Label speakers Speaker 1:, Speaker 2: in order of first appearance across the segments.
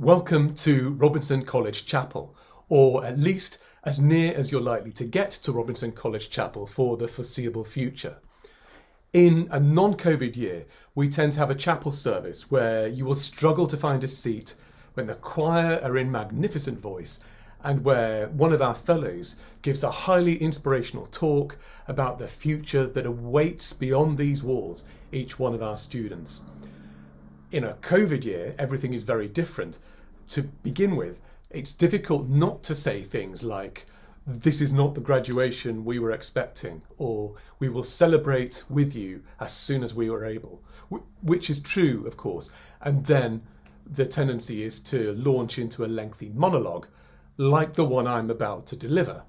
Speaker 1: Welcome to Robinson College Chapel, or at least as near as you're likely to get to Robinson College Chapel for the foreseeable future. In a non-COVID year, we tend to have a chapel service where you will struggle to find a seat when the choir are in magnificent voice and where one of our fellows gives a highly inspirational talk about the future that awaits beyond these walls each one of our students. In a COVID year, everything is very different. To begin with, it's difficult not to say things like, "This is not the graduation we were expecting," or "We will celebrate with you as soon as we were able," which is true, of course. And then the tendency is to launch into a lengthy monologue, like the one I'm about to deliver.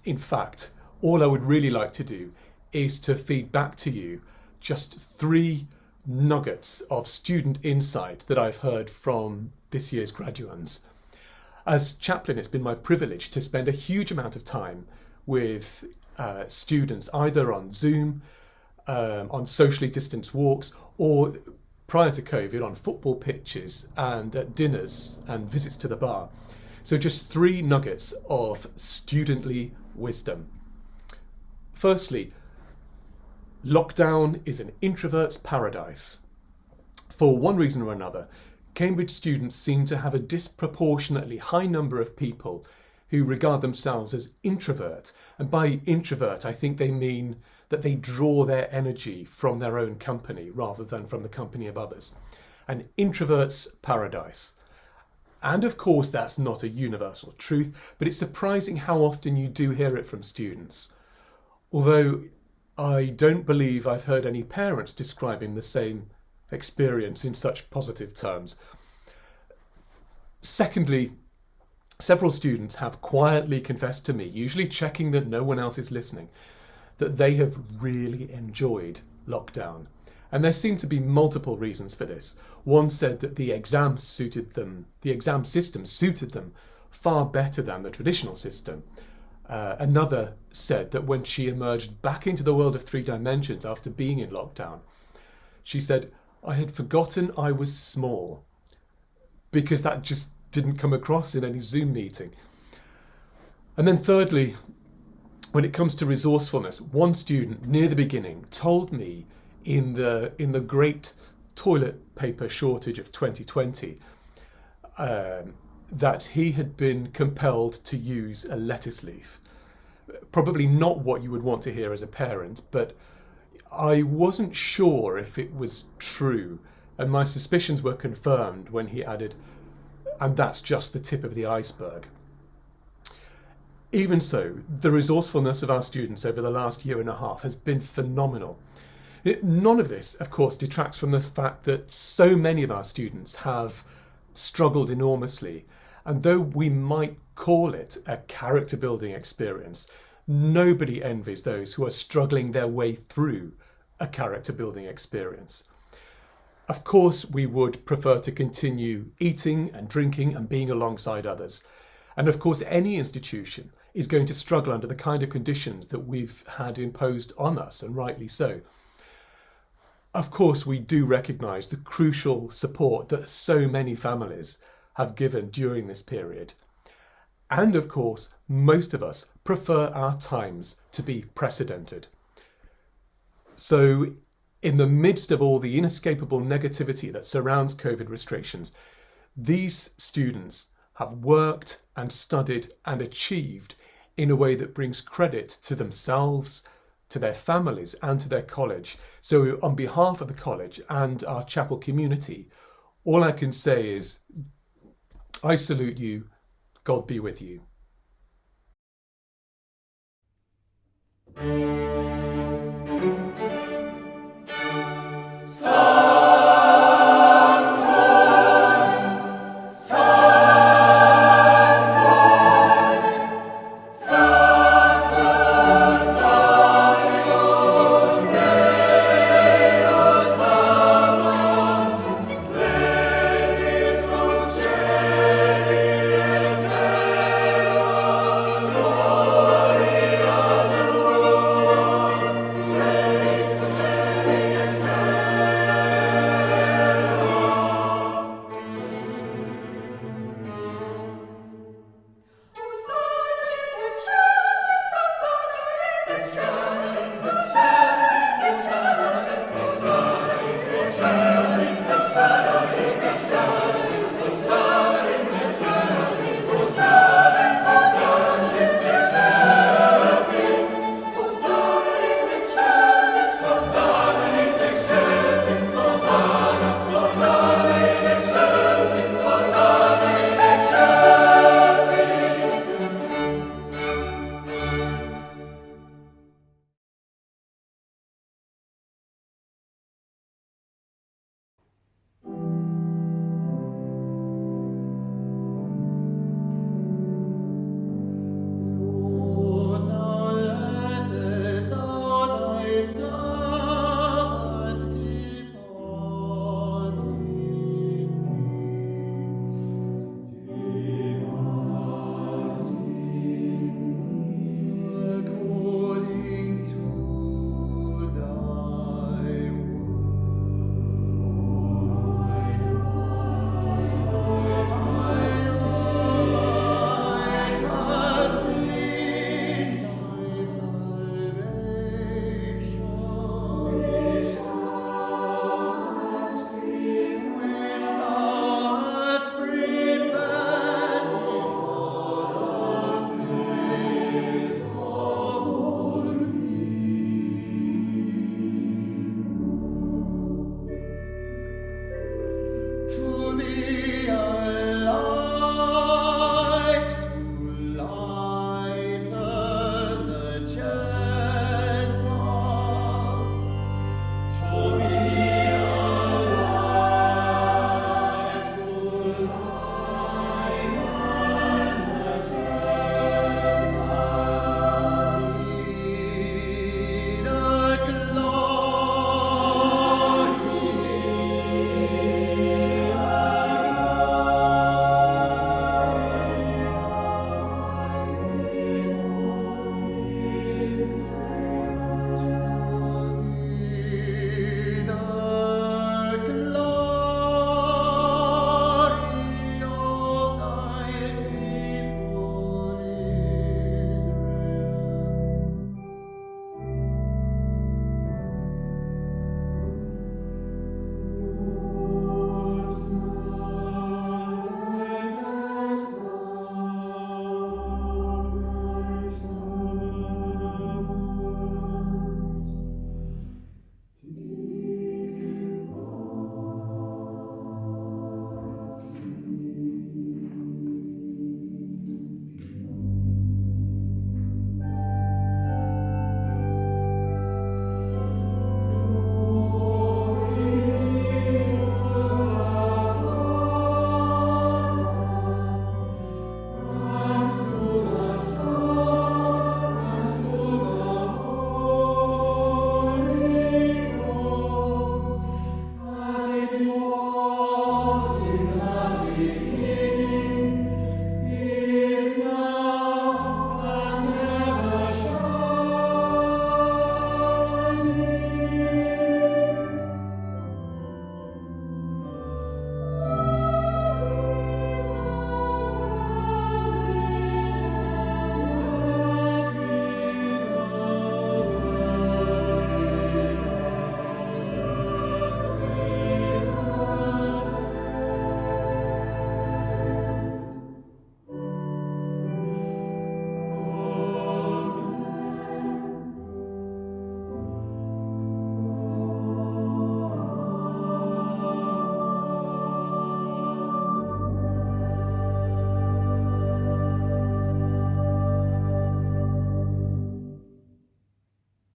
Speaker 1: In fact, all I would really like to do is to feed back to you just 3 nuggets of student insight that I've heard from this year's graduands. As chaplain, it's been my privilege to spend a huge amount of time with students, either on Zoom, on socially distanced walks, or prior to COVID on football pitches and at dinners and visits to the bar. So just 3 nuggets of studently wisdom. Firstly, lockdown is an introvert's paradise. For one reason or another, Cambridge students seem to have a disproportionately high number of people who regard themselves as introvert. And by introvert, I think they mean that they draw their energy from their own company rather than from the company of others. An introvert's paradise. And of course, that's not a universal truth, but it's surprising how often you do hear it from students. Although I don't believe I've heard any parents describing the same experience in such positive terms. Secondly, several students have quietly confessed to me, usually checking that no one else is listening, that they have really enjoyed lockdown. And there seem to be multiple reasons for this. One said that the exam system suited them far better than the traditional system. Another said that when she emerged back into the world of 3 dimensions after being in lockdown, she said, "I had forgotten I was small," because that just didn't come across in any Zoom meeting. And then thirdly, when it comes to resourcefulness, one student near the beginning told me in the great toilet paper shortage of 2020 that he had been compelled to use a lettuce leaf. Probably not what you would want to hear as a parent, but I wasn't sure if it was true, and my suspicions were confirmed when he added, "And that's just the tip of the iceberg." Even so, the resourcefulness of our students over the last year and a half has been phenomenal. None of this, of course, detracts from the fact that so many of our students have struggled enormously. And though we might call it a character building experience, nobody envies those who are struggling their way through a character building experience. Of course, we would prefer to continue eating and drinking and being alongside others. And of course, any institution is going to struggle under the kind of conditions that we've had imposed on us, and rightly so. Of course, we do recognise the crucial support that so many families have given during this period. And of course, most of us prefer our times to be precedented. So, in the midst of all the inescapable negativity that surrounds COVID restrictions, these students have worked and studied and achieved in a way that brings credit to themselves, to their families and to their college. So on behalf of the college and our chapel community, all I can say is, I salute you. God be with you.